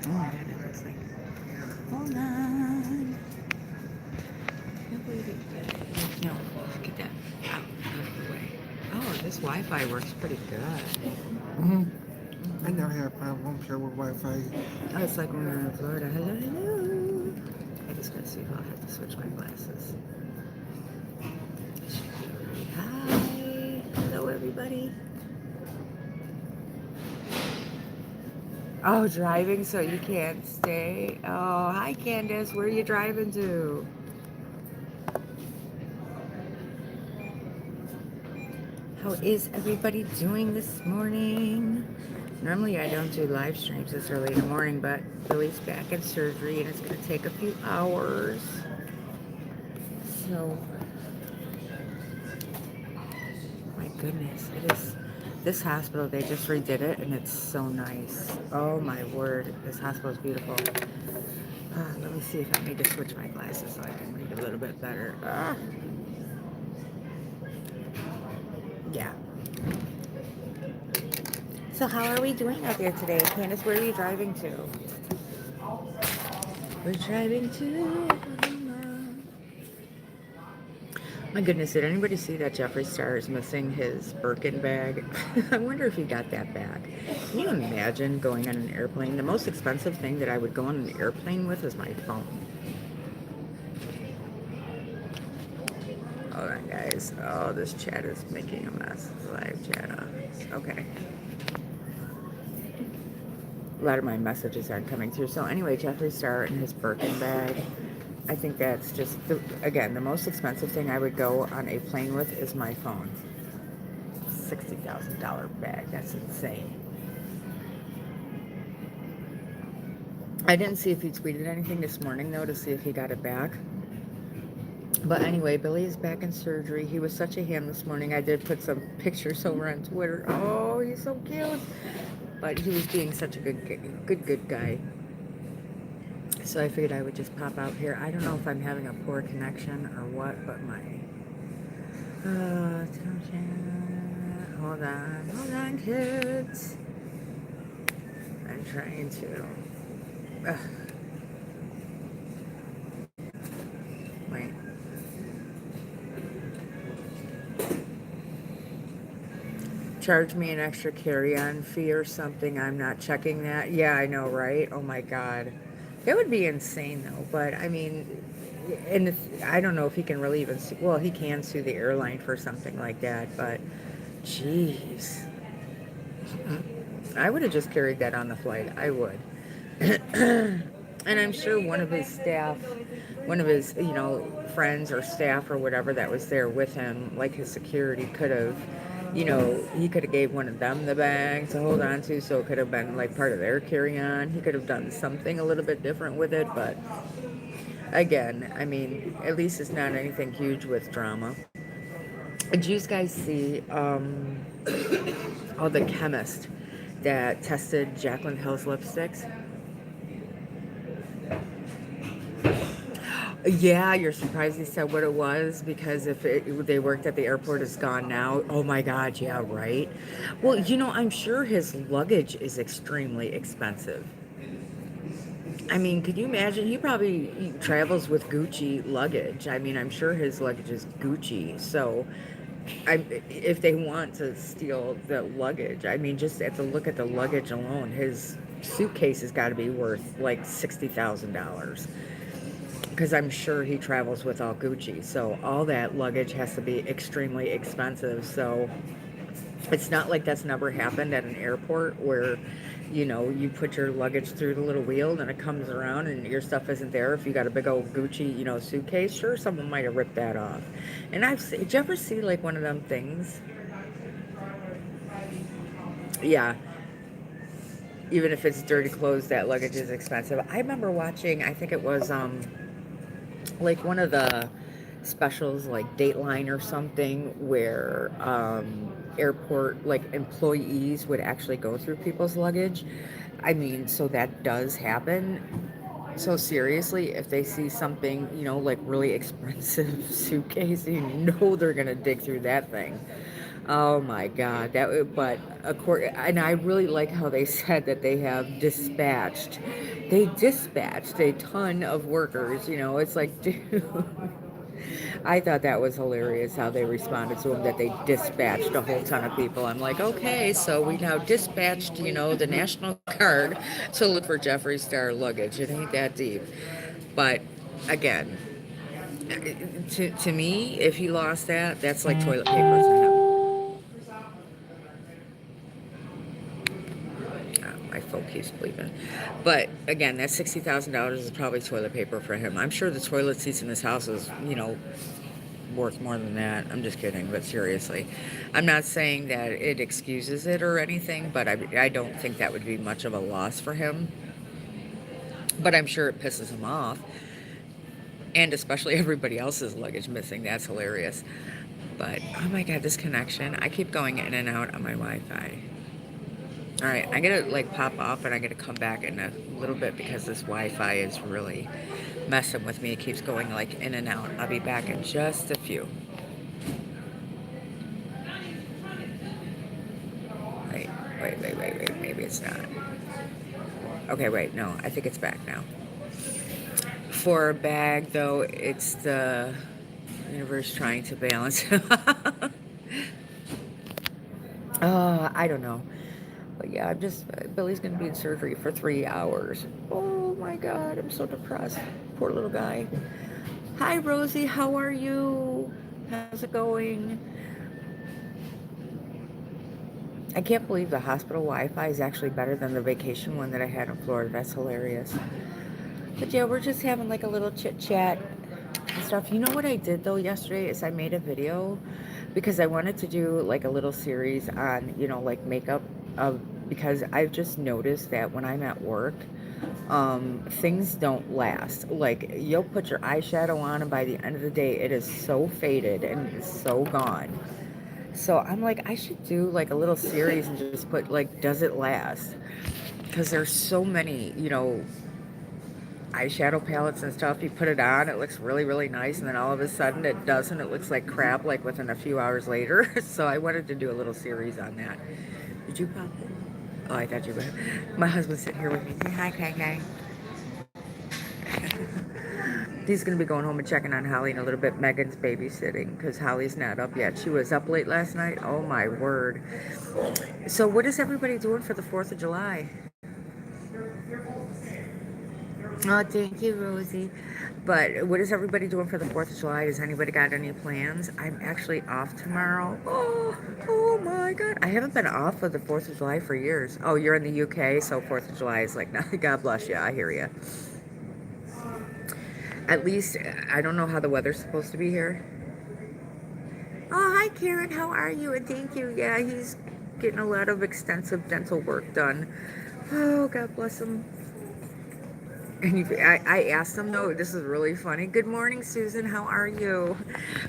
Oh man, it looks like. Hold on. Can't believe it. No, get that out of the way. Oh, this Wi-Fi works pretty good. Hmm. I never Mm-hmm. had a problem, I'm sure, with Wi-Fi. Oh, it's like when we were in Florida. Hello, hello. I just gotta see if I'll have to switch my glasses. Hi. Hello, everybody. Oh, driving so you can't stay. Oh, hi, Candace. Where are you driving to? How is everybody doing this morning? Normally, I don't do live streams this early in the morning, but Billy's back in surgery and it's going to take a few hours. So, my goodness, it is. This hospital, they just redid it and it's so nice. Oh my word, this hospital is beautiful. Let me see if I need to switch my glasses so I can read a little bit better. Yeah. So, how are we doing out there today? Candace, where are you driving to? We're driving to Oklahoma. My goodness, did anybody see that Jeffree Star is missing his Birkin bag? I wonder if he got that back. Can you imagine going on an airplane? The most expensive thing that I would go on an airplane with is my phone. Hold on, guys. Oh, this chat is making a mess. Live chat on. Okay. A lot of my messages aren't coming through. So anyway, Jeffree Star and his Birkin bag. I think that's just, again, the most expensive thing I would go on a plane with is my phone. $60,000 bag. That's insane. I didn't see if he tweeted anything this morning, though, to see if he got it back. But anyway, Billy is back in surgery. He was such a ham this morning. I did put some pictures over on Twitter. Oh, he's so cute. But he was being such a good guy. So I figured I would just pop out here. I don't know if I'm having a poor connection or what, but my hold on, kids. I'm trying to. Uh, wait. Charge me an extra carry-on fee or something. I'm not checking that. Yeah, I know, right? Oh my God, that would be insane, though. But I mean, and I don't know if he can really even sue. Well, he can sue the airline for something like that. But, jeez, I would have just carried that on the flight. I would. And I'm sure one of his staff, one of his, friends or staff or whatever that was there with him, like his security, could have, he could have gave one of them the bag to hold on to, so it could have been like part of their carry-on. He could have done something a little bit different with it, but again, I mean, at least it's not anything huge with drama. Did you guys see all the chemist that tested Jaclyn Hill's lipsticks? Yeah, you're surprised he said what it was because if they worked at the airport, it's gone now. Oh my God, yeah, right. Well, I'm sure his luggage is extremely expensive. I mean, could you imagine? He travels with Gucci luggage. I mean, I'm sure his luggage is Gucci. So, if they want to steal the luggage, I mean, just at the look at the luggage alone, his suitcase has got to be worth like $60,000 because I'm sure he travels with all Gucci. So all that luggage has to be extremely expensive. So it's not like that's never happened at an airport where, you put your luggage through the little wheel and it comes around and your stuff isn't there. If you got a big old Gucci, suitcase, sure, someone might have ripped that off. And did you ever see like one of them things? Yeah, even if it's dirty clothes, that luggage is expensive. I remember watching, I think it was like one of the specials like Dateline or something where airport like employees would actually go through people's luggage. I mean, so that does happen. So seriously, if they see something, like really expensive suitcase, they're gonna dig through that thing. Oh my God, but and I really like how they said that they have they dispatched a ton of workers, it's like, dude, I thought that was hilarious how they responded to him, that they dispatched a whole ton of people. I'm like, okay, so we now dispatched, the National Guard to look for Jeffree Star luggage. It ain't that deep. But again, to me, if he lost that, that's like toilet paper to him. My phone keeps bleeping. But again, that $60,000 is probably toilet paper for him. I'm sure the toilet seats in his house is, worth more than that. I'm just kidding, but seriously. I'm not saying that it excuses it or anything, but I don't think that would be much of a loss for him. But I'm sure it pisses him off. And especially everybody else's luggage missing. That's hilarious. But, oh my God, this connection. I keep going in and out on my Wi-Fi. All right, I gotta like pop off and I gotta come back in a little bit because this Wi-Fi is really messing with me. It keeps going like in and out. I'll be back in just a few. Wait, wait. Maybe it's not. Okay, wait. No, I think it's back now. For a bag, though, it's the universe trying to balance. I don't know. But yeah, Billy's going to be in surgery for 3 hours. Oh my God, I'm so depressed. Poor little guy. Hi, Rosie. How are you? How's it going? I can't believe the hospital Wi-Fi is actually better than the vacation one that I had in Florida. That's hilarious. But yeah, we're just having like a little chit chat and stuff. You know what I did though yesterday is I made a video because I wanted to do like a little series on, like makeup because I've just noticed that when I'm at work, things don't last. Like you'll put your eyeshadow on and by the end of the day it is so faded and it's so gone. So I'm like, I should do like a little series and just put like, does it last? Because there's so many, eyeshadow palettes and stuff. You put it on, it looks really, really nice, and then all of a sudden it doesn't. It looks like crap, like within a few hours later. So I wanted to do a little series on that. Did you pop it? Oh, I thought you would. My husband's sitting here with me. Say hi, Kai. He's going to be going home and checking on Holly in a little bit. Megan's babysitting because Holly's not up yet. She was up late last night. Oh, my word. So what is everybody doing for the 4th of July? Oh, thank you, Rosie. But what is everybody doing for the 4th of July? Does anybody got any plans? I'm actually off tomorrow. Oh my God. I haven't been off for the 4th of July for years. Oh, you're in the UK, so 4th of July is like, God bless you. I hear you. At least, I don't know how the weather's supposed to be here. Oh, hi, Karen. How are you? And thank you. Yeah, he's getting a lot of extensive dental work done. Oh, God bless him. And I asked him, though, this is really funny. Good morning, Susan. How are you?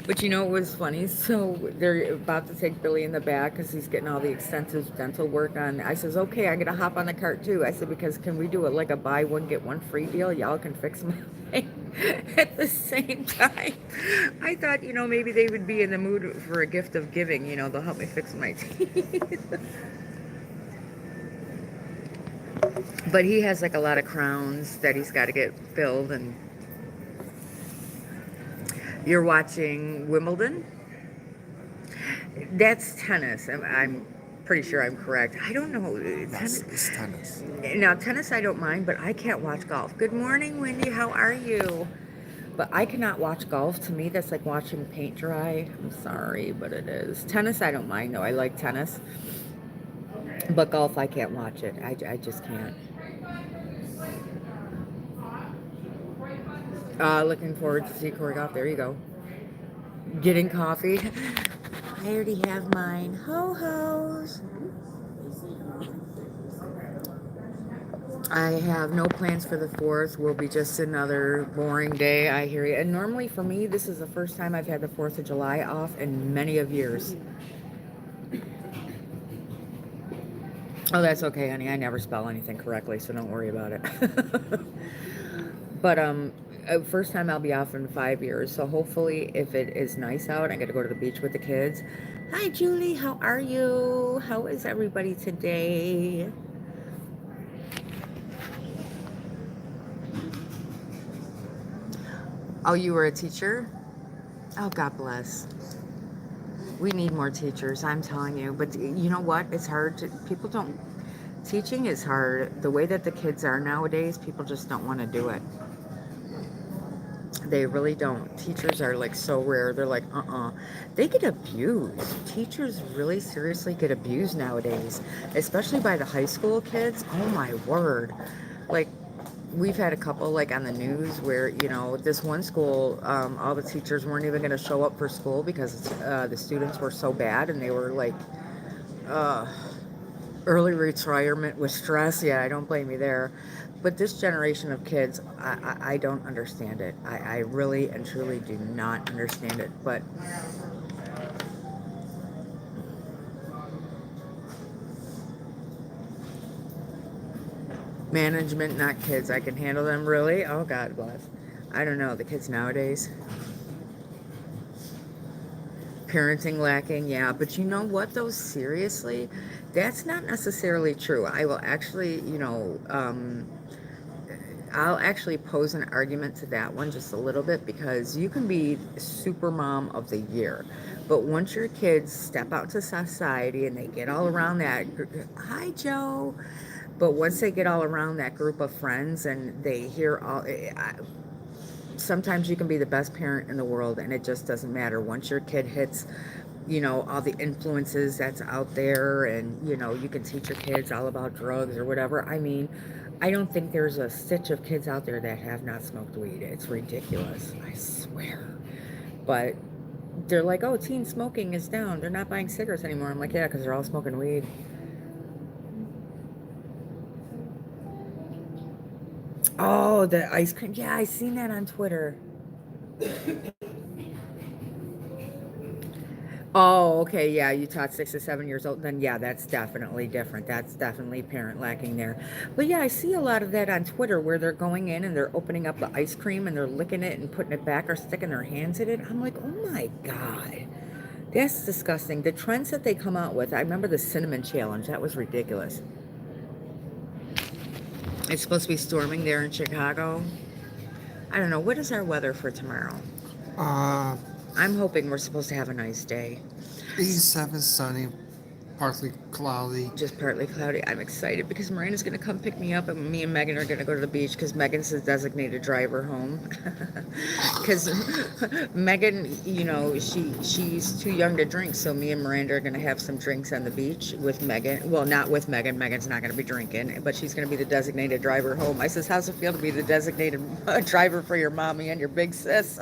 But it was funny. So they're about to take Billy in the back because he's getting all the extensive dental work on. I says, okay, I'm going to hop on the cart, too. I said, because can we do it like a buy one, get one free deal? Y'all can fix my at the same time. I thought, maybe they would be in the mood for a gift of giving. They'll help me fix my teeth. But he has like a lot of crowns that he's got to get filled. And you're watching Wimbledon? That's tennis. I'm pretty sure I'm correct. I don't know. It's tennis. Now, tennis I don't mind, but I can't watch golf. Good morning, Wendy. How are you? But I cannot watch golf. To me, that's like watching paint dry. I'm sorry, but it is. Tennis I don't mind, though. I like tennis. But golf, I can't watch it. I just can't. Looking forward to see Corey Golf. There you go. Getting coffee. I already have mine. Ho-hos. I have no plans for the 4th. Will be just another boring day. I hear you. And normally for me, this is the first time I've had the 4th of July off in many of years. Oh, that's okay, honey. I never spell anything correctly, so don't worry about it. But first time I'll be off in 5 years. So hopefully, if it is nice out, I get to go to the beach with the kids. Hi, Julie. How are you? How is everybody today? Oh, you were a teacher? Oh, God bless. We need more teachers, I'm telling you. But you know what? It's hard to, people don't, teaching is hard. The way that the kids are nowadays, people just don't want to do it. They really don't. Teachers are like so rare. They're like, They get abused. Teachers really seriously get abused nowadays, especially by the high school kids. Oh my word. Like, we've had a couple like on the news where, this one school, all the teachers weren't even going to show up for school because the students were so bad, and they were like, uh, early retirement with stress. Yeah, I don't blame you there. But this generation of kids, I don't understand it. I really and truly do not understand it. But management, not kids. I can handle them, really. Oh, God bless. I don't know. The kids nowadays. Parenting lacking, yeah. But you know what, though? Seriously, that's not necessarily true. I will actually, I'll actually pose an argument to that one just a little bit, because you can be super mom of the year, but once your kids step out to society and they get all around that, hi Joe, but once they get all around that group of friends and they hear all, sometimes you can be the best parent in the world and it just doesn't matter. Once your kid hits, all the influences that's out there, and, you can teach your kids all about drugs or whatever. I mean, I don't think there's a stitch of kids out there that have not smoked weed. It's ridiculous. I swear. But they're like, oh, teen smoking is down. They're not buying cigarettes anymore. I'm like, yeah, because they're all smoking weed. Oh, the ice cream. Yeah, I seen that on Twitter. Oh, okay, yeah, you taught 6 to 7 years old. Then yeah, that's definitely different. That's definitely parent lacking there. But yeah, I see a lot of that on Twitter where they're going in and they're opening up the ice cream and they're licking it and putting it back or sticking their hands in it. I'm like, oh my God, that's disgusting. The trends that they come out with, I remember the cinnamon challenge. That was ridiculous. It's supposed to be storming there in Chicago. I don't know. What is our weather for tomorrow? Uh, I'm hoping we're supposed to have a nice day. 87 sunny, partly cloudy. Just partly cloudy. I'm excited because Miranda's going to come pick me up, and me and Megan are going to go to the beach because Megan's the designated driver home. Because Megan, she's too young to drink, so me and Miranda are going to have some drinks on the beach with Megan. Well, not with Megan. Megan's not going to be drinking, but she's going to be the designated driver home. I says, how's it feel to be the designated driver for your mommy and your big sis?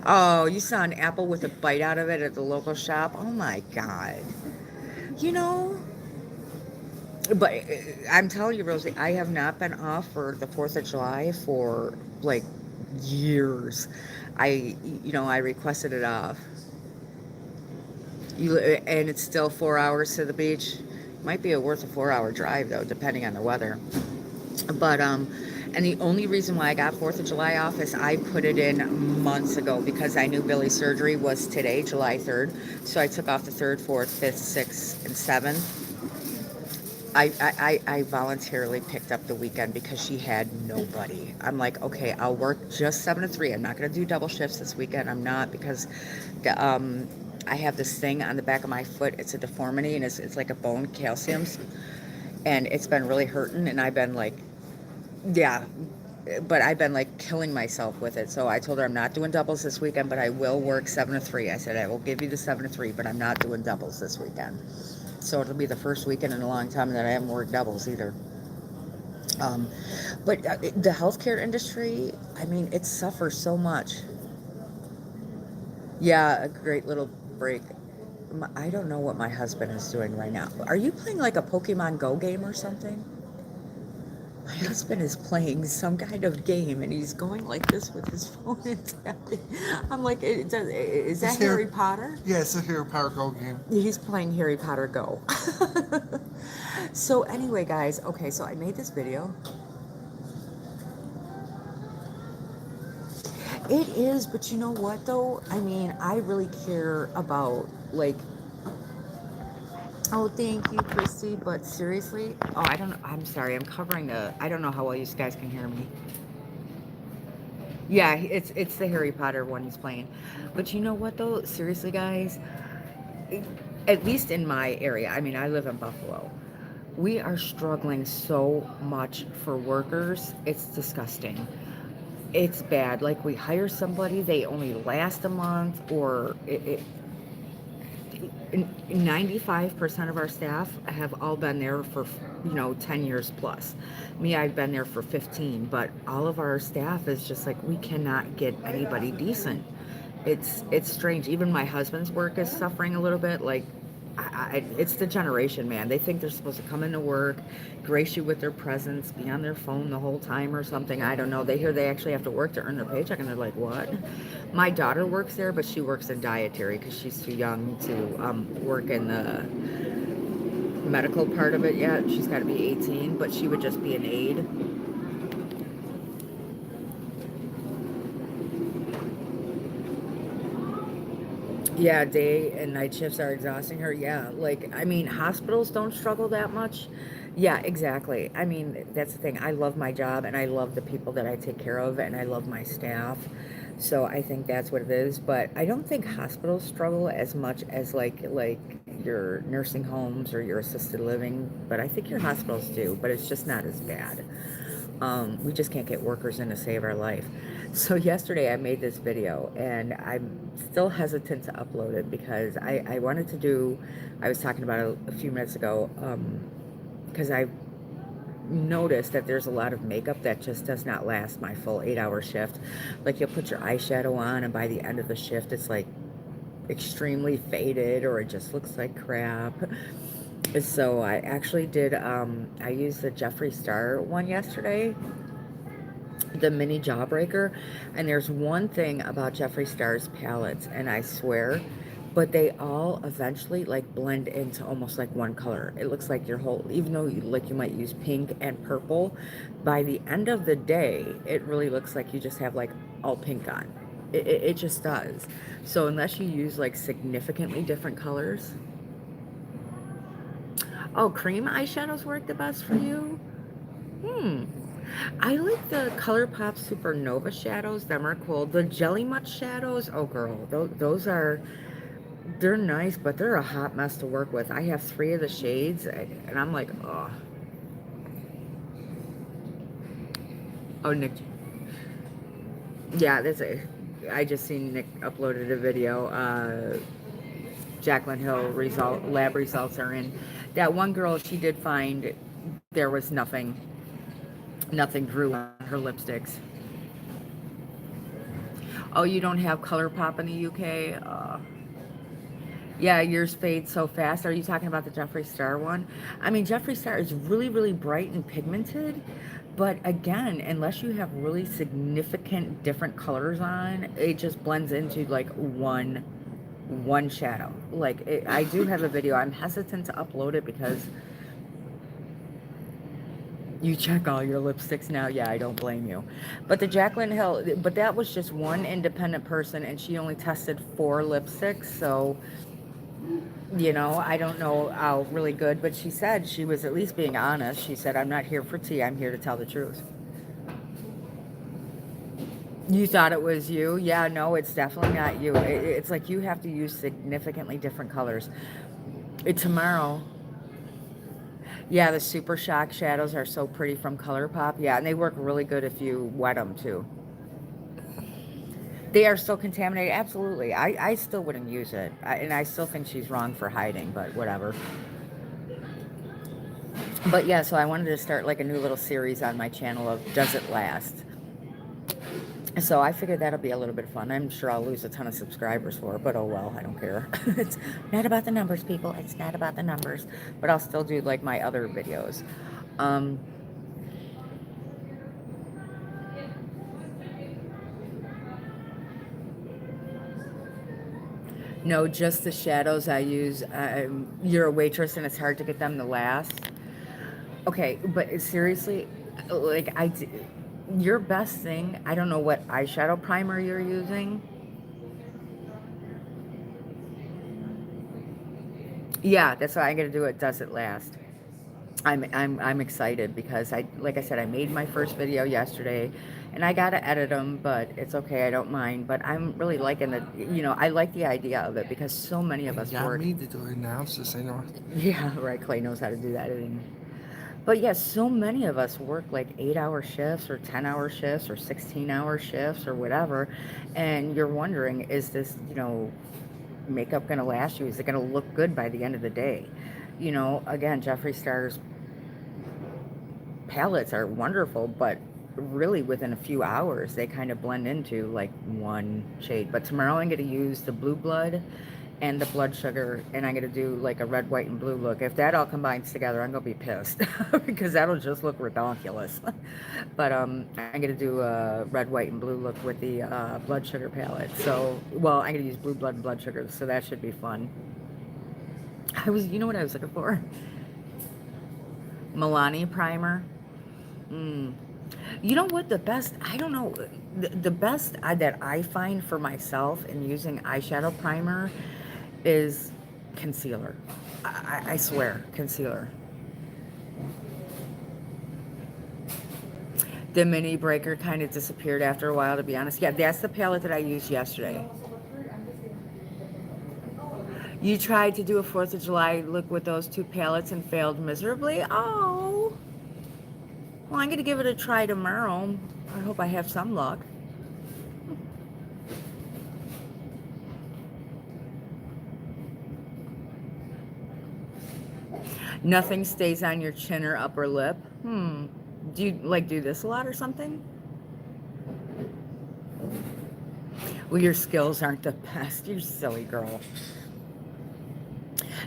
Oh, you saw an apple with a bite out of it at the local shop? Oh my God. You know, but I'm telling you, Rosie, I have not been off for the 4th of July for like years. I requested it off. And it's still 4 hours to the beach. Might be worth a 4-hour drive though, depending on the weather. But and the only reason why I got 4th of July off is I put it in months ago because I knew Billy's surgery was today, July 3rd. So I took off the 3rd, 4th, 5th, 6th, and 7th. I voluntarily picked up the weekend because she had nobody. I'm like, okay, I'll work just 7 to 3. I'm not going to do double shifts this weekend. I'm not, because I have this thing on the back of my foot. It's a deformity, and it's like a bone calcium, and it's been really hurting, and I've been like, yeah, but I've been like killing myself with it. So I told her I'm not doing doubles this weekend, but I will work 7 to 3. I said I will give you the 7 to 3, but I'm not doing doubles this weekend. So it'll be the first weekend in a long time that I haven't worked doubles either. But the healthcare industry, I mean, it suffers so much. Yeah, a great little break. I don't know what my husband is doing right now. Are you playing like a Pokemon Go game or something? My husband is playing some kind of game, and he's going like this with his phone and tapping. I'm like, is that Harry Potter? Yeah, it's a Harry Potter Go game. He's playing Harry Potter Go. So anyway, guys, okay, so I made this video. it is, but you know what though? I mean, I really care about like. Oh, thank you, Christy. But seriously, oh, I don't know. I'm sorry. I'm covering the. I don't know how well you guys can hear me. Yeah, it's the Harry Potter one he's playing. But you know what though? Seriously, guys, at least in my area. I mean, I live in Buffalo. We are struggling so much for workers. It's disgusting. It's bad. Like we hire somebody, they only last a month, or 95% of our staff have all been there for 10 years plus. Me, I've been there for 15, but all of our staff is just like we cannot get anybody decent. It's strange. Even my husband's work is suffering a little bit. Like it's the generation, man. They think they're supposed to come into work, grace you with their presence, be on their phone the whole time or something. I don't know. They hear they actually have to work to earn their paycheck, and they're like, what? My daughter works there, but she works in dietary because she's too young to work in the medical part of it yet. She's got to be 18, but she would just be an aide. Yeah, day and night shifts are exhausting her. Yeah, like, I mean, hospitals don't struggle that much. Yeah, exactly. I mean, that's the thing. I love my job and I love the people that I take care of and I love my staff. So I think that's what it is. But I don't think hospitals struggle as much as like your nursing homes or your assisted living. But I think your hospitals do, but it's just not as bad. We just can't get workers in to save our life. So yesterday I made this video and I'm still hesitant to upload it because I wanted to do, I was talking about it a few minutes ago, because I noticed that there's a lot of makeup that just does not last my full 8-hour shift. Like you'll put your eyeshadow on and by the end of the shift it's like extremely faded or it just looks like crap. So I actually did, I used the Jeffree Star one yesterday, the mini Jawbreaker, and there's one thing about Jeffree Star's palettes, and I swear, but they all eventually like blend into almost like one color. It looks like your whole, even though you might use pink and purple, by the end of the day, it really looks like you just have like all pink on. It just does. So unless you use like significantly different colors. Oh, cream eyeshadows work the best for you? Hmm. I like the ColourPop Supernova shadows. Them are cool. The Jelly Much shadows, oh girl, those are, they're nice, but they're a hot mess to work with. I have 3 of the shades, and I'm like, oh. Oh, Nick. Yeah, I just seen Nick uploaded a video. Jaclyn Hill lab results are in. That one girl, she did find there was nothing grew on her lipsticks. Oh, you don't have ColourPop in the UK? Yeah, yours fade so fast. Are you talking about the Jeffree Star one? I mean, Jeffree Star is really, really bright and pigmented, but again, unless you have really significant different colors on, it just blends into like one shadow. Like I do have a video. I'm hesitant to upload it because you check all your lipsticks now. Yeah, I don't blame you. But the Jaclyn Hill, but that was just one independent person, and she only tested 4 lipsticks, so I don't know how really good, but she said she was at least being honest. She said, I'm not here for tea, I'm here to tell the truth. You thought it was you? Yeah, no, it's definitely not you. It's like you have to use significantly different colors. Tomorrow, yeah, the Super Shock shadows are so pretty from ColourPop. Yeah, and they work really good if you wet them too. They are still contaminated. Absolutely. I still wouldn't use it. And I still think she's wrong for hiding, but whatever. But yeah, so I wanted to start like a new little series on my channel of Does It Last? So I figured that'll be a little bit of fun. I'm sure I'll lose a ton of subscribers for it, but oh well, I don't care. It's not about the numbers, people. It's not about the numbers. But I'll still do like my other videos. No, just the shadows I use. You're a waitress and it's hard to get them to last. Okay, but seriously, like Your best thing, I don't know what eyeshadow primer you're using. Yeah, that's why I'm gonna do it. Does it last? I'm excited because like I said, I made my first video yesterday, and I gotta edit them, but it's okay. I don't mind. But I'm really liking the, I like the idea of it because so many of You us got work. me to do it now, since I know. Yeah, right. Clay knows how to do that editing. But yes, so many of us work like 8-hour shifts or 10-hour shifts or 16-hour shifts or whatever, and you're wondering, is this, makeup going to last you? Is it going to look good by the end of the day? Again, Jeffree Star's palettes are wonderful, but really within a few hours they kind of blend into like one shade. But tomorrow I'm going to use the Blue Blood and the Blood Sugar, and I'm going to do like a red, white, and blue look. If that all combines together, I'm going to be pissed because that'll just look ridiculous. But I'm going to do a red, white, and blue look with the Blood Sugar palette. So, well, I'm going to use Blue Blood and Blood Sugar, so that should be fun. You know what I was looking for? Milani primer. You know what, I don't know, the best that I find for myself in using eyeshadow primer is concealer. I swear, concealer. The mini breaker kind of disappeared after a while, to be honest. Yeah, that's the palette that I used yesterday. You tried to do a 4th of July look with those two palettes and failed miserably? Oh. Well, I'm going to give it a try tomorrow. I hope I have some luck. Nothing stays on your chin or upper lip. Do you do this a lot or something? Well, your skills aren't the best. You silly girl.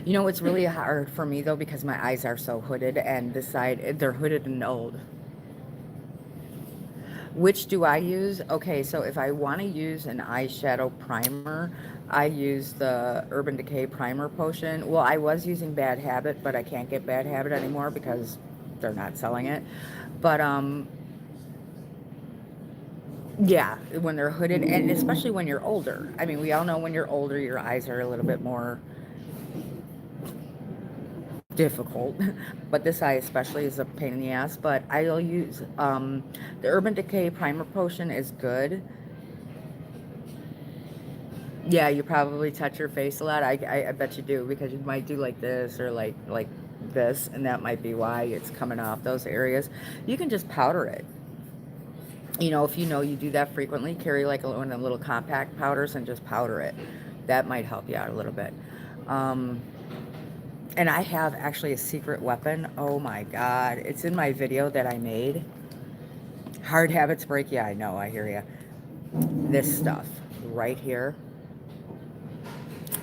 It's really hard for me though because my eyes are so hooded, and they're hooded and old. Which do I use? Okay, so if I want to use an eyeshadow primer, I use the Urban Decay Primer Potion. Well, I was using Bad Habit, but I can't get Bad Habit anymore because they're not selling it. But, yeah, when they're hooded, and especially when you're older. I mean, we all know when you're older, your eyes are a little bit more difficult, but this eye especially is a pain in the ass. But I'll use the Urban Decay Primer Potion is good. Yeah, you probably touch your face a lot. I bet you do, because you might do like this or like this, and that might be why it's coming off those areas. You can just powder it. If you do that frequently, carry like one of them little compact powders and just powder it. That might help you out a little bit. And I have actually a secret weapon. Oh my God. It's in my video that I made. Hard habits break. Yeah, I know. I hear you. This stuff right here.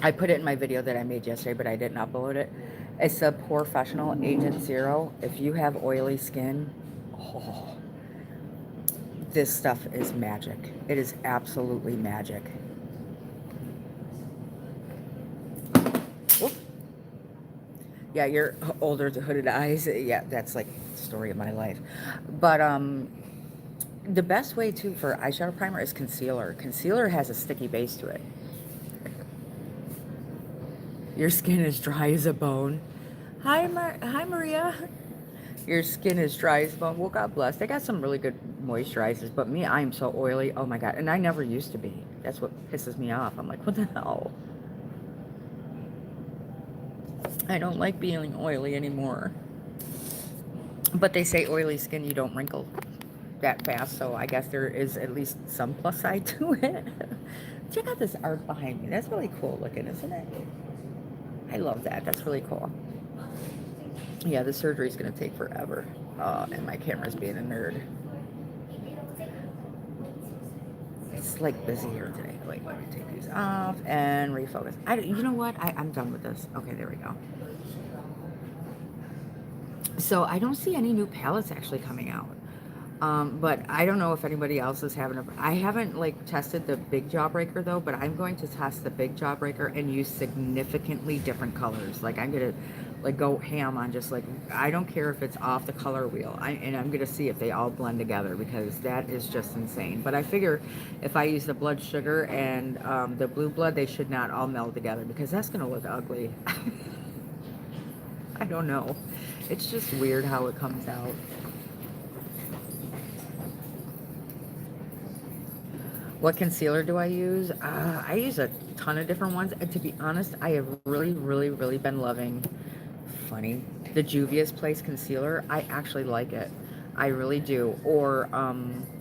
I put it in my video that I made yesterday, but I didn't upload it. It's a Professional Agent Zero. If you have oily skin, this stuff is magic. It is absolutely magic. Whoop. Yeah, you're older to hooded eyes. Yeah, that's like the story of my life. But the best way too for eyeshadow primer is concealer. Concealer has a sticky base to it. Your skin is dry as a bone. Hi, Maria. Your skin is dry as a bone. Well, God bless. They got some really good moisturizers, but me, I am so oily. Oh my God. And I never used to be. That's what pisses me off. I'm like, what the hell? I don't like being oily anymore. But they say oily skin, you don't wrinkle that fast, so I guess there is at least some plus side to it. Check out this art behind me. That's really cool looking, isn't it? I love that. That's really cool. Yeah, the surgery is going to take forever. And my camera's being a nerd. It's like busy here today. Wait, let me take these off and refocus. You know what? I'm done with this. Okay, there we go. So I don't see any new palettes actually coming out. But I don't know if anybody else is having a. I haven't like tested the big Jawbreaker though, but I'm going to test the big Jawbreaker and use significantly different colors. Like I'm gonna like go ham on just like I don't care if it's off the color wheel. And I'm gonna see if they all blend together because that is just insane. But I figure if I use the blood sugar and the blue blood, they should not all meld together because that's gonna look ugly. I don't know. It's just weird how it comes out. What concealer do I use? I use a ton of different ones. And to be honest, I have really been loving, funny, the Juvia's Place concealer. I actually like it. I really do. Or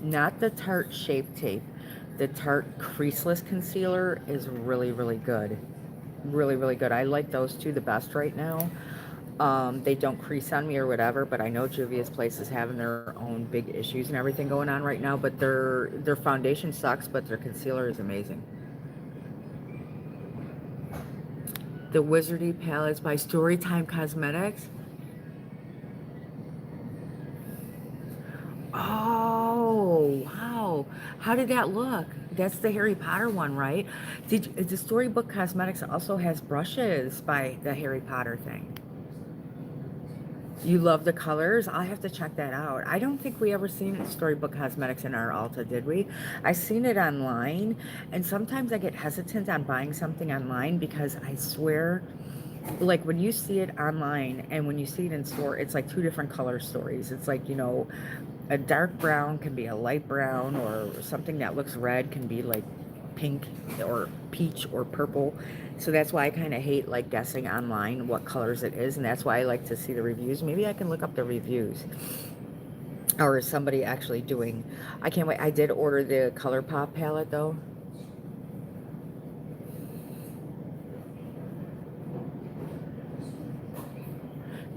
not the Tarte Shape Tape. The Tarte Creaseless Concealer is really good. Really good. I like those two the best right now. They don't crease on me or whatever, but I know Juvia's Place is having their own big issues and everything going on right now, but their foundation sucks, but their concealer is amazing. The Wizardy palettes by Storytime Cosmetics. Oh, wow. How did that look? That's the Harry Potter one, right? The Storybook Cosmetics also has brushes by the Harry Potter thing. You love the colors? I'll have to check that out. I don't think we ever seen Storybook Cosmetics in our Ulta, did we? I seen it online, and sometimes I get hesitant on buying something online because I swear, like when you see it online and when you see it in store, it's like two different color stories. It's like, you know, a dark brown can be a light brown, or something that looks red can be like pink or peach or purple. So that's why I kind of hate like guessing online what colors it is, and that's why I like to see the reviews. Maybe I can look up the reviews, or is somebody actually doing. I can't wait. I did order the ColourPop palette though.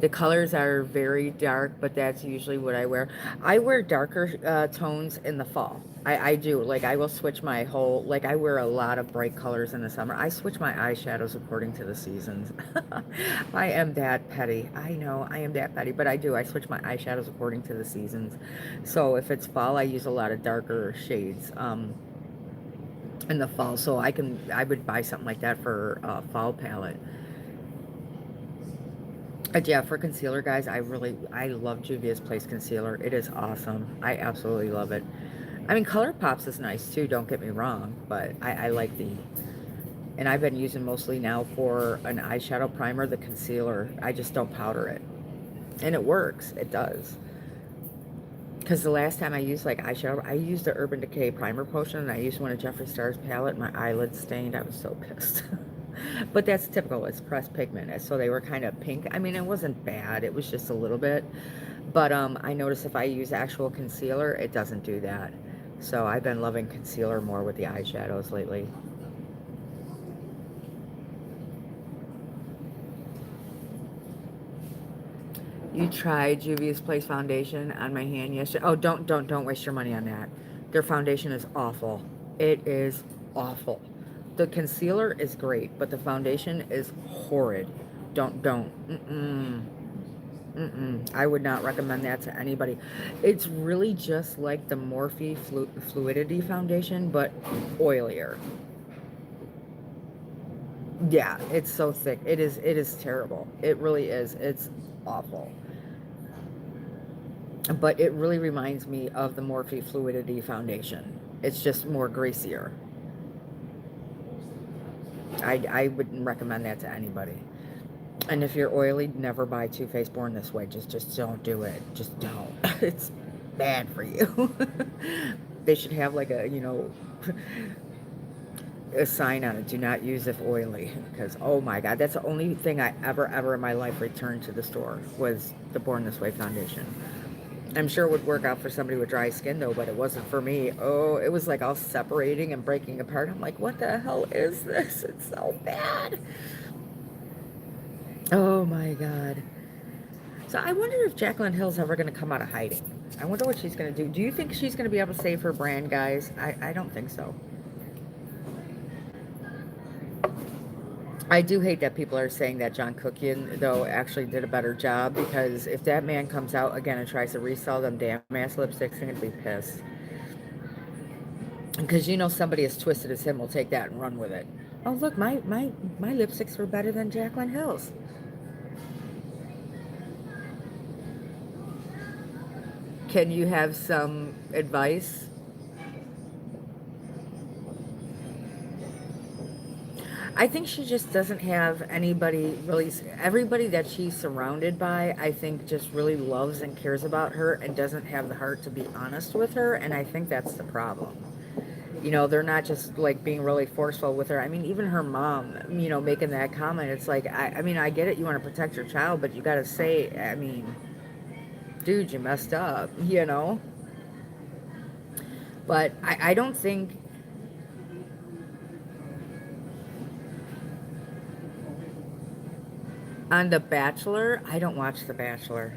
The colors are very dark, but that's usually what I wear. I wear darker tones in the fall. I do. Like, I will switch my whole, like, I wear a lot of bright colors in the summer. I switch my eyeshadows according to the seasons. I am that petty. I know, I am that petty, but I do. I switch my eyeshadows according to the seasons. So if it's fall, I use a lot of darker shades in the fall. So I would buy something like that for a fall palette. Yeah, for concealer, guys, I love Juvia's Place concealer. It is awesome. I absolutely love it. I mean, ColourPop's is nice too, don't get me wrong, but I like and I've been using mostly now for an eyeshadow primer, the concealer. I just don't powder it. And it works. It does. Because the last time I used like eyeshadow, I used the Urban Decay Primer Potion, and I used one of Jeffree Star's palette. My eyelids stained. I was so pissed. But that's typical. It's pressed pigment. So they were kind of pink. I mean, it wasn't bad. It was just a little bit. But I noticed if I use actual concealer, it doesn't do that. So I've been loving concealer more with the eyeshadows lately. You tried Juvia's Place foundation on my hand yesterday. Oh, don't waste your money on that. Their foundation is awful. It is awful. The concealer is great, but the foundation is horrid. Don't. I would not recommend that to anybody. It's really just like the Morphe Fluidity foundation, but oilier. Yeah, it's so thick. It is terrible. It really is. It's awful. But it really reminds me of the Morphe Fluidity foundation. It's just more greasier. I wouldn't recommend that to anybody. And if you're oily, never buy Too Faced Born This Way. Just don't do it. Just don't. It's bad for you. They should have like a, a sign on it. Do not use if oily. Because, oh my God, that's the only thing I ever in my life returned to the store was the Born This Way foundation. I'm sure it would work out for somebody with dry skin though, but it wasn't for me. Oh, it was like all separating and breaking apart. I'm like, what the hell is this? It's so bad. Oh my God. So I wonder if Jaclyn Hill's ever going to come out of hiding. I wonder what she's going to do. Do you think she's going to be able to save her brand, guys? I don't think so. I do hate that people are saying that John Cookian, though, actually did a better job, because if that man comes out again and tries to resell them damn ass lipsticks, I'm gonna be pissed. Because you know somebody as twisted as him will take that and run with it. Oh look, my lipsticks were better than Jaclyn Hill's. Can you have some advice? I think she just doesn't have anybody really. Everybody that she's surrounded by, I think, just really loves and cares about her and doesn't have the heart to be honest with her. And I think that's the problem. You know, they're not just like being really forceful with her. I mean, even her mom, you know, making that comment, it's like, I mean, I get it. You want to protect your child, but you got to say, I mean, dude, you messed up, you know? But I don't think. On The Bachelor, I don't watch The Bachelor.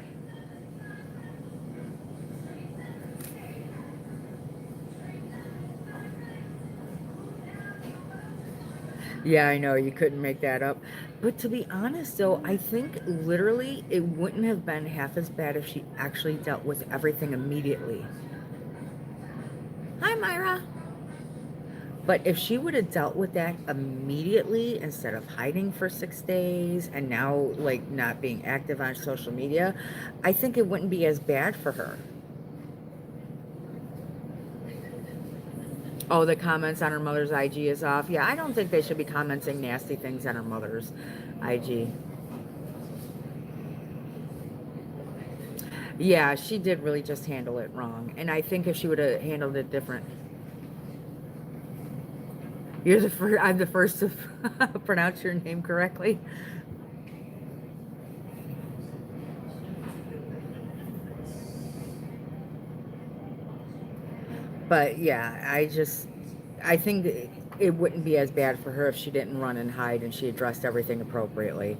Yeah, I know, you couldn't make that up. But to be honest, though, I think literally it wouldn't have been half as bad if she actually dealt with everything immediately. Hi, Myra. But if she would have dealt with that immediately instead of hiding for 6 days and now, like, not being active on social media, I think it wouldn't be as bad for her. Oh, the comments on her mother's IG is off. Yeah, I don't think they should be commenting nasty things on her mother's IG. Yeah, she did really just handle it wrong. And I think if she would have handled it different. You're the first, I'm the first to pronounce your name correctly. But yeah, I think it wouldn't be as bad for her if she didn't run and hide and she addressed everything appropriately.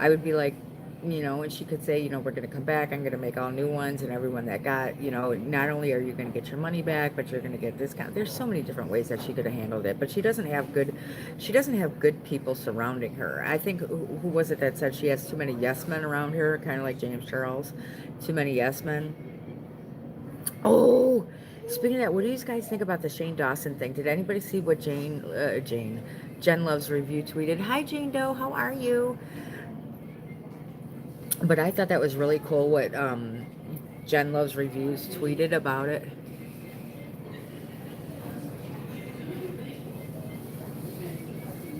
I would be like, you know, and she could say, you know, we're going to come back. I'm going to make all new ones, and everyone that got, you know, not only are you going to get your money back, but you're going to get this kind. There's so many different ways that she could have handled it, but she doesn't have good people surrounding her. I think who was it that said she has too many yes men around her, kind of like James Charles, too many yes men. Oh, speaking of that, what do you guys think about the Shane Dawson thing? Did anybody see what Jen Love's review tweeted? Hi, Jane Doe, how are you? But I thought that was really cool what Jen Love's reviews tweeted about it.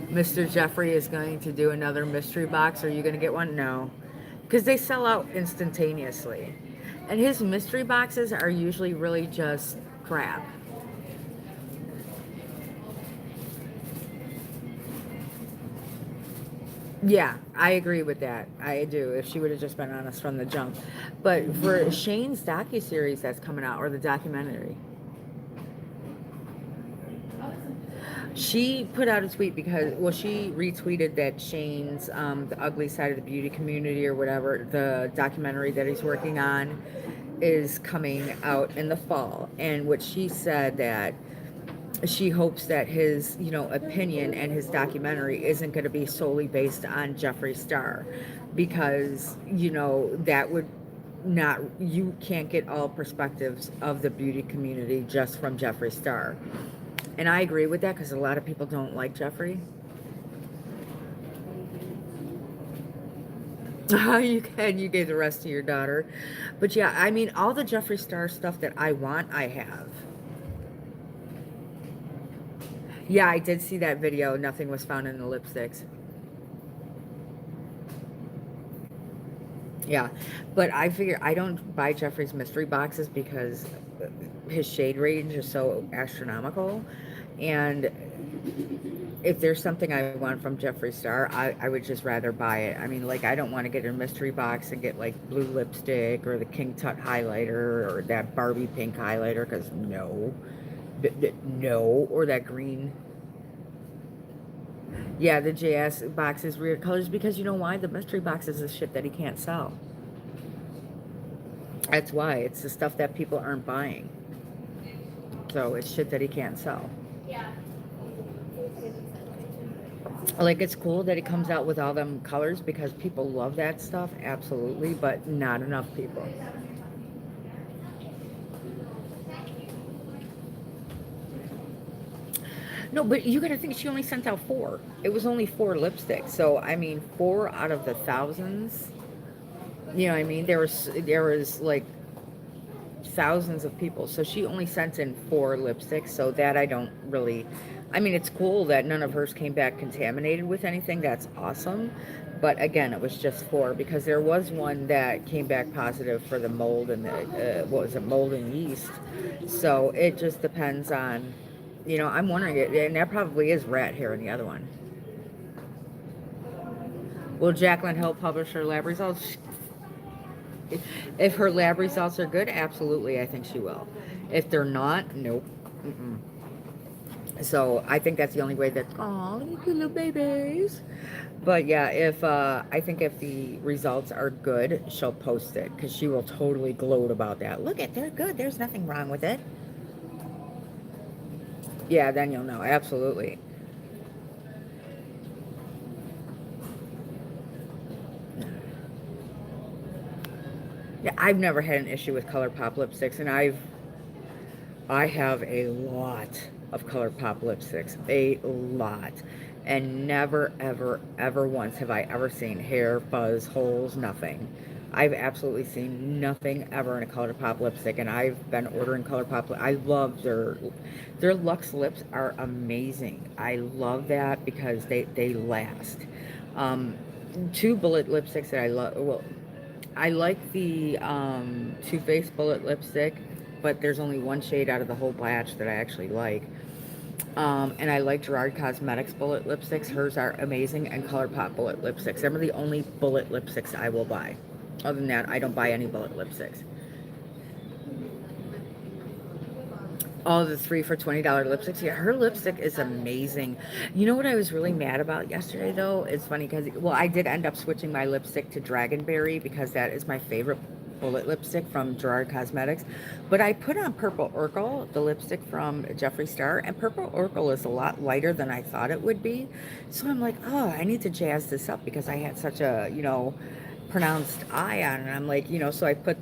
Mr. Jeffrey is going to do another mystery box. Are you going to get one? No. Because they sell out instantaneously. And his mystery boxes are usually really just crap. Yeah, I agree with that. I do. If she would have just been honest from the jump. But for Shane's docuseries that's coming out, or the documentary, she put out a tweet because, well, she retweeted that Shane's The Ugly Side of the Beauty Community, or whatever, the documentary that he's working on, is coming out in the fall. And what she said, that she hopes that his, you know, opinion and his documentary isn't going to be solely based on Jeffree Star, because, you know, that would not, you can't get all perspectives of the beauty community just from Jeffree Star. And I agree with that, because a lot of people don't like Jeffree. You can, you gave the rest to your daughter. But yeah, I mean, all the Jeffree Star stuff that I want, I have. Yeah, I did see that video. Nothing was found in the lipsticks. Yeah, but I figure I don't buy Jeffree's mystery boxes because his shade range is so astronomical. And if there's something I want from Jeffree Star, I would just rather buy it. I mean, like, I don't want to get a mystery box and get like blue lipstick or the King Tut highlighter or that Barbie pink highlighter, because no. No, or that green. Yeah, the JS box is weird colors, because you know why? The mystery box is the shit that he can't sell. That's why. It's the stuff that people aren't buying. So it's shit that he can't sell. Like, it's cool that it comes out with all them colors because people love that stuff, absolutely, but not enough people. No, but you gotta think she only sent out four. It was only four lipsticks. So I mean, four out of the thousands. You know what I mean? There was like thousands of people. So she only sent in four lipsticks. So that I don't really. I mean, it's cool that none of hers came back contaminated with anything. That's awesome. But again, it was just four because there was one that came back positive for the mold and the what was it, mold and yeast. So it just depends on, I'm wondering it, and that probably is rat hair in the other one. Will Jacqueline Hill publish her lab results? If her lab results are good, absolutely, I think she will. If they're not, nope. Mm-mm. So I think that's the only way that, oh, you little babies. But yeah, if I think if the results are good, she'll post it because she will totally gloat about that. Look at, they're good. There's nothing wrong with it. Yeah, then you'll know. Absolutely. Yeah, I've never had an issue with ColourPop lipsticks, and I have a lot of ColourPop lipsticks, a lot, and never, ever, ever once have I ever seen hair, fuzz, holes, nothing. I've absolutely seen nothing ever in a ColourPop lipstick, and I've been ordering ColourPop. I love their Luxe lips are amazing. I love that because they last. Um, Two bullet lipsticks that I love. Well, I like the Too Faced bullet lipstick, but there's only one shade out of the whole batch that I actually like. And I like Gerard Cosmetics bullet lipsticks. Hers are amazing, and ColourPop bullet lipsticks. Them are the only bullet lipsticks I will buy. Other than that, I don't buy any bullet lipsticks. Oh, the 3 for $20 lipsticks. Yeah, her lipstick is amazing. You know what I was really mad about yesterday, though? It's funny because, well, I did end up switching my lipstick to Dragonberry because that is my favorite bullet lipstick from Gerard Cosmetics. But I put on Purple Urkel, the lipstick from Jeffree Star, and Purple Urkel is a lot lighter than I thought it would be. So I'm like, oh, I need to jazz this up because I had such a, pronounced eye on, and I'm like, so I put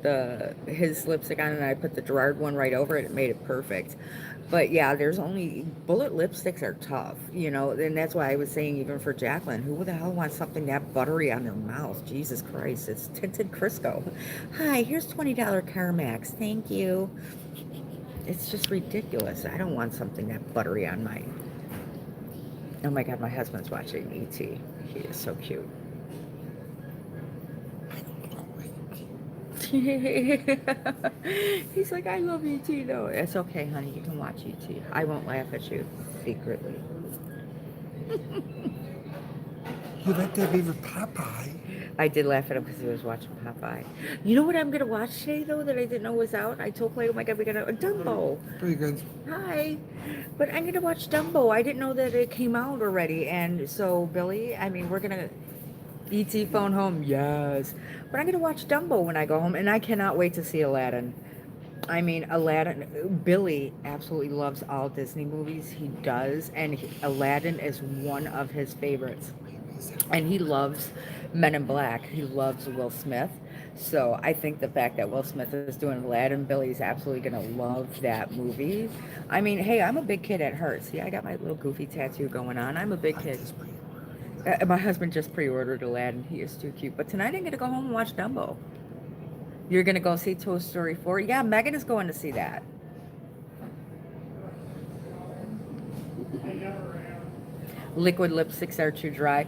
his lipstick on and I put the Gerard one right over it. It made it perfect. But yeah, there's only bullet lipsticks are tough, and that's why I was saying even for Jacqueline, who the hell wants something that buttery on their mouth? Jesus Christ, it's tinted Crisco. Hi, here's $20 Carmex. Thank you. It's just ridiculous. I don't want something that buttery on my. Oh my God, my husband's watching ET. He is so cute. He's like, I love ET though. It's okay, honey. You can watch ET. I won't laugh at you secretly. You let that be with Popeye. I did laugh at him because he was watching Popeye. You know what I'm gonna watch today though that I didn't know was out? I told Clay, oh my God, we got a Dumbo. Pretty good. Hi, but I'm gonna watch Dumbo. I didn't know that it came out already, and so Billy, I mean, we're gonna ET phone home, yes. But I'm gonna watch Dumbo when I go home, and I cannot wait to see Aladdin. I mean, Aladdin. Billy absolutely loves all Disney movies. He does, and Aladdin is one of his favorites. And he loves Men in Black. He loves Will Smith. So I think the fact that Will Smith is doing Aladdin, Billy's absolutely gonna love that movie. I mean, hey, I'm a big kid at heart. See, I got my little goofy tattoo going on. I'm a big kid. My husband just pre-ordered Aladdin. He is too cute. But tonight I'm going to go home and watch Dumbo. You're going to go see Toy Story 4? Yeah, Megan is going to see that. Liquid lipsticks are too dry.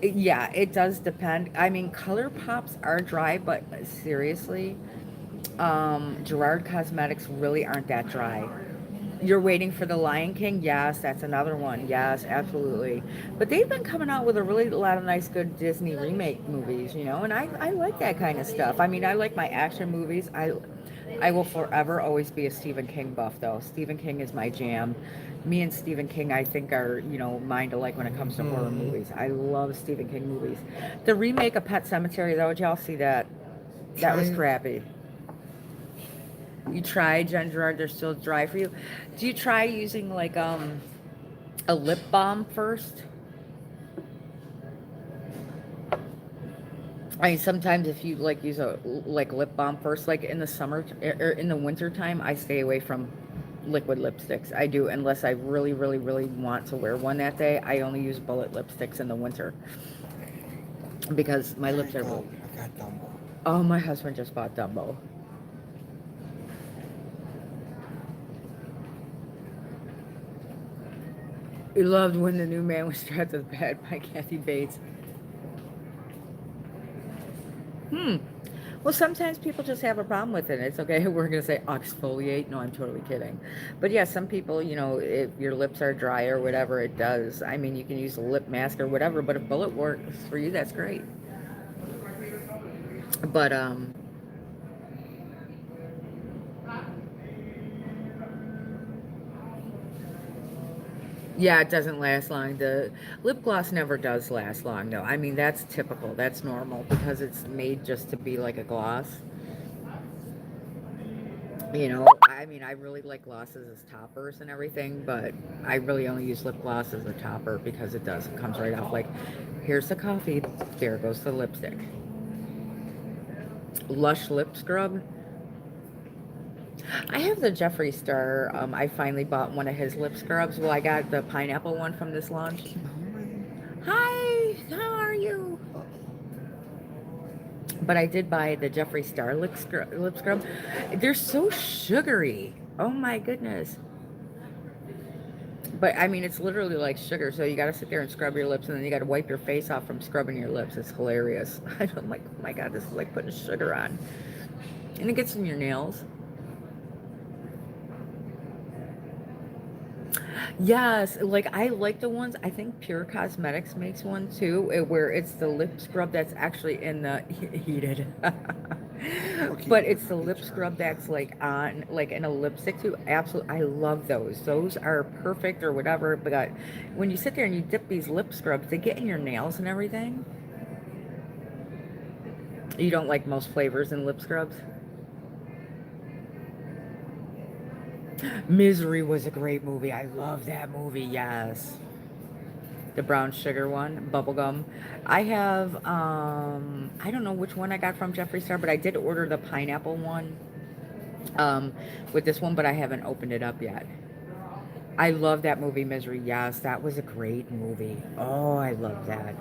Yeah, it does depend. I mean, ColourPops are dry, but seriously, Gerard Cosmetics really aren't that dry. You're waiting for The Lion King? Yes, that's another one. Yes, absolutely. But they've been coming out with a really lot of nice, good Disney remake movies, and I like that kind of stuff. I mean, I like my action movies. I will forever always be a Stephen King buff, though. Stephen King is my jam. Me and Stephen King, I think, are, mind alike when it comes to horror movies. I love Stephen King movies. The remake of Pet Sematary, though, did y'all see that? That was crappy. You try, Jen Gerard, they're still dry for you. Do you try using like a lip balm first? I mean, sometimes if you like use a like lip balm first, like in the summer or in the winter time, I stay away from liquid lipsticks. I do, unless I really, really, really want to wear one that day. I only use bullet lipsticks in the winter because my lips are really. I got Dumbo. Oh, my husband just bought Dumbo. He loved When the New Man Was Strapped to the Bed by Kathy Bates. Well, sometimes people just have a problem with it. It's okay. We're going to say exfoliate. No, I'm totally kidding. But yeah, some people, you know, if your lips are dry or whatever, it does. I mean, you can use a lip mask or whatever, but if bullet works for you, that's great. But, yeah, it doesn't last long. The lip gloss never does last long, though. I mean, that's typical. That's normal because it's made just to be like a gloss. You know, I mean, I really like glosses as toppers and everything, but I really only use lip gloss as a topper because it does. It comes right off. Like, here's the coffee. There goes the lipstick. Lush lip scrub. I have the Jeffree Star. I finally bought one of his lip scrubs. Well, I got the pineapple one from this launch. Hi, how are you? But I did buy the Jeffree Star lip scrub. They're so sugary. Oh my goodness. But I mean, it's literally like sugar. So you got to sit there and scrub your lips, and then you got to wipe your face off from scrubbing your lips. It's hilarious. I'm like, oh my God, this is like putting sugar on. And it gets in your nails. Yes, like I like the ones. I think Pure Cosmetics makes one too, where it's the lip scrub that's actually in the heated. But it's the lip scrub that's like on, like in a lipstick too. Absolutely, I love those. Those are perfect or whatever. But when you sit there and you dip these lip scrubs, they get in your nails and everything. You don't like most flavors in lip scrubs? Misery was a great movie. I love that movie. Yes. The brown sugar one, bubblegum. I have I don't know which one I got from Jeffree Star, but I did order the pineapple one with this one, but I haven't opened it up yet. I love that movie, Misery. Yes, that was a great movie. Oh, I love that.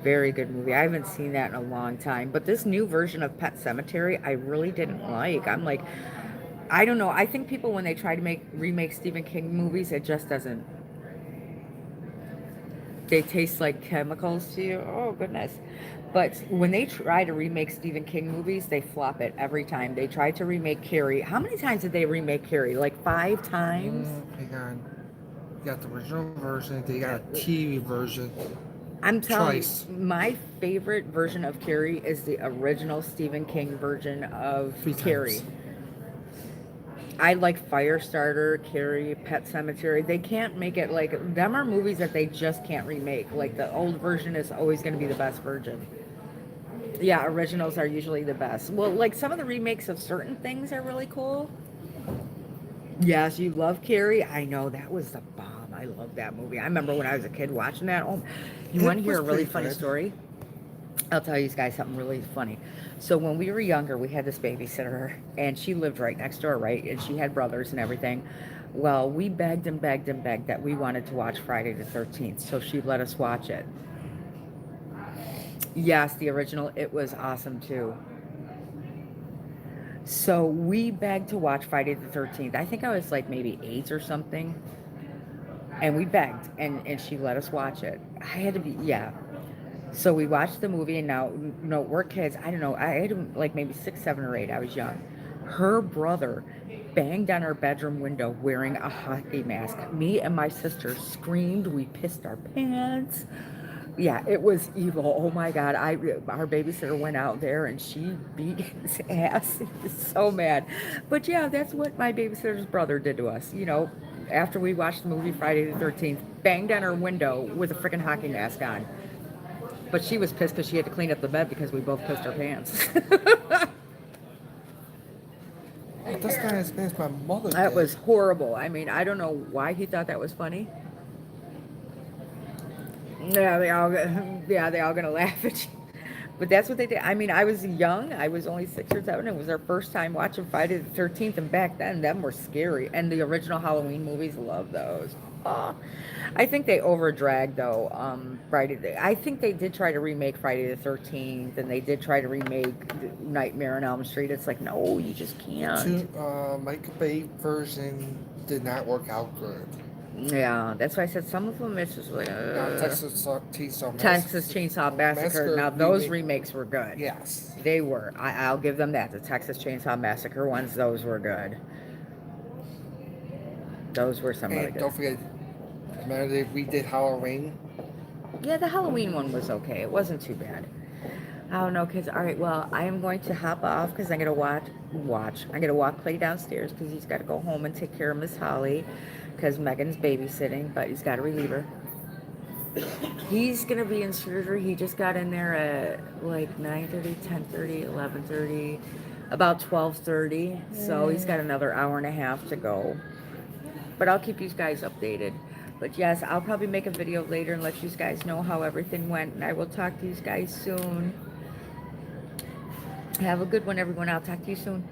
Very good movie. I haven't seen that in a long time. But this new version of Pet Cemetery, I really didn't like. I'm like, I don't know. I think people, when they try to remake Stephen King movies, it just doesn't. They taste like chemicals to you. Oh goodness. But when they try to remake Stephen King movies, they flop it every time. They tried to remake Carrie. How many times did they remake Carrie? Like 5 times? Hang on. You got the original version, then you got a TV version. I'm telling Twice. you, my favorite version of Carrie is the original Stephen King version of 3 Carrie. times. I like Firestarter, Carrie, Pet Cemetery. They can't make it like them are movies that they just can't remake. Like the old version is always going to be the best version. Yeah, originals are usually the best. Well, like some of the remakes of certain things are really cool. Yes, you love Carrie. I know that was the bomb. I love that movie. I remember when I was a kid watching that. Oh, you It want to hear was a really pretty funny good. story? I'll tell you guys something really funny. So when we were younger, we had this babysitter, and she lived right next door, right? And she had brothers and everything. Well, we begged and begged and begged that we wanted to watch Friday the 13th, so she let us watch it. Yes, the original. It was awesome too. So we begged to watch Friday the 13th. I think I was like maybe 8 or something. And we begged, and she let us watch it. I had to be, yeah. So we watched the movie, and now, no, we're kids. I don't know. I had like maybe 6, 7, or 8. I was young. Her brother banged on our bedroom window wearing a hockey mask. Me and my sister screamed. We pissed our pants. Yeah, it was evil. Oh my God. Our babysitter went out there and she beat his ass. He was so mad. But yeah, that's what my babysitter's brother did to us. You know, after we watched the movie Friday the 13th, banged on our window with a freaking hockey mask on. But she was pissed because she had to clean up the bed because we both pissed our pants. That's not as bad as my mother did. That was horrible. I mean, I don't know why he thought that was funny. Yeah, they all gonna laugh at you. But that's what they did. I mean, I was young. I was only 6 or 7. It was our first time watching Friday the 13th. And back then, them were scary. And the original Halloween movies, love those. Oh, I think they overdragged, though, I think they did try to remake Friday the 13th. And they did try to remake Nightmare on Elm Street. It's like, no, you just can't. Michael Bay version did not work out good. Yeah, that's why I said some of them, it's just like, Now, Texas Chainsaw Massacre. Now, those remakes were good. Yes. They were. I'll give them that. The Texas Chainsaw Massacre ones, those were good. Those were some really And good. don't forget, remember they redid Halloween? Yeah, the Halloween one was okay. It wasn't too bad. I don't know, kids. All right, well, I am going to hop off because I'm going to watch. I'm going to walk Clay downstairs because he's got to go home and take care of Miss Holly because Megan's babysitting, but he's got to relieve her. He's going to be in surgery. He just got in there at like 9:30, 10:30, 11:30, about 12:30. So he's got another hour and a half to go. But I'll keep you guys updated. But yes, I'll probably make a video later and let you guys know how everything went. And I will talk to you guys soon. Have a good one, everyone. I'll talk to you soon.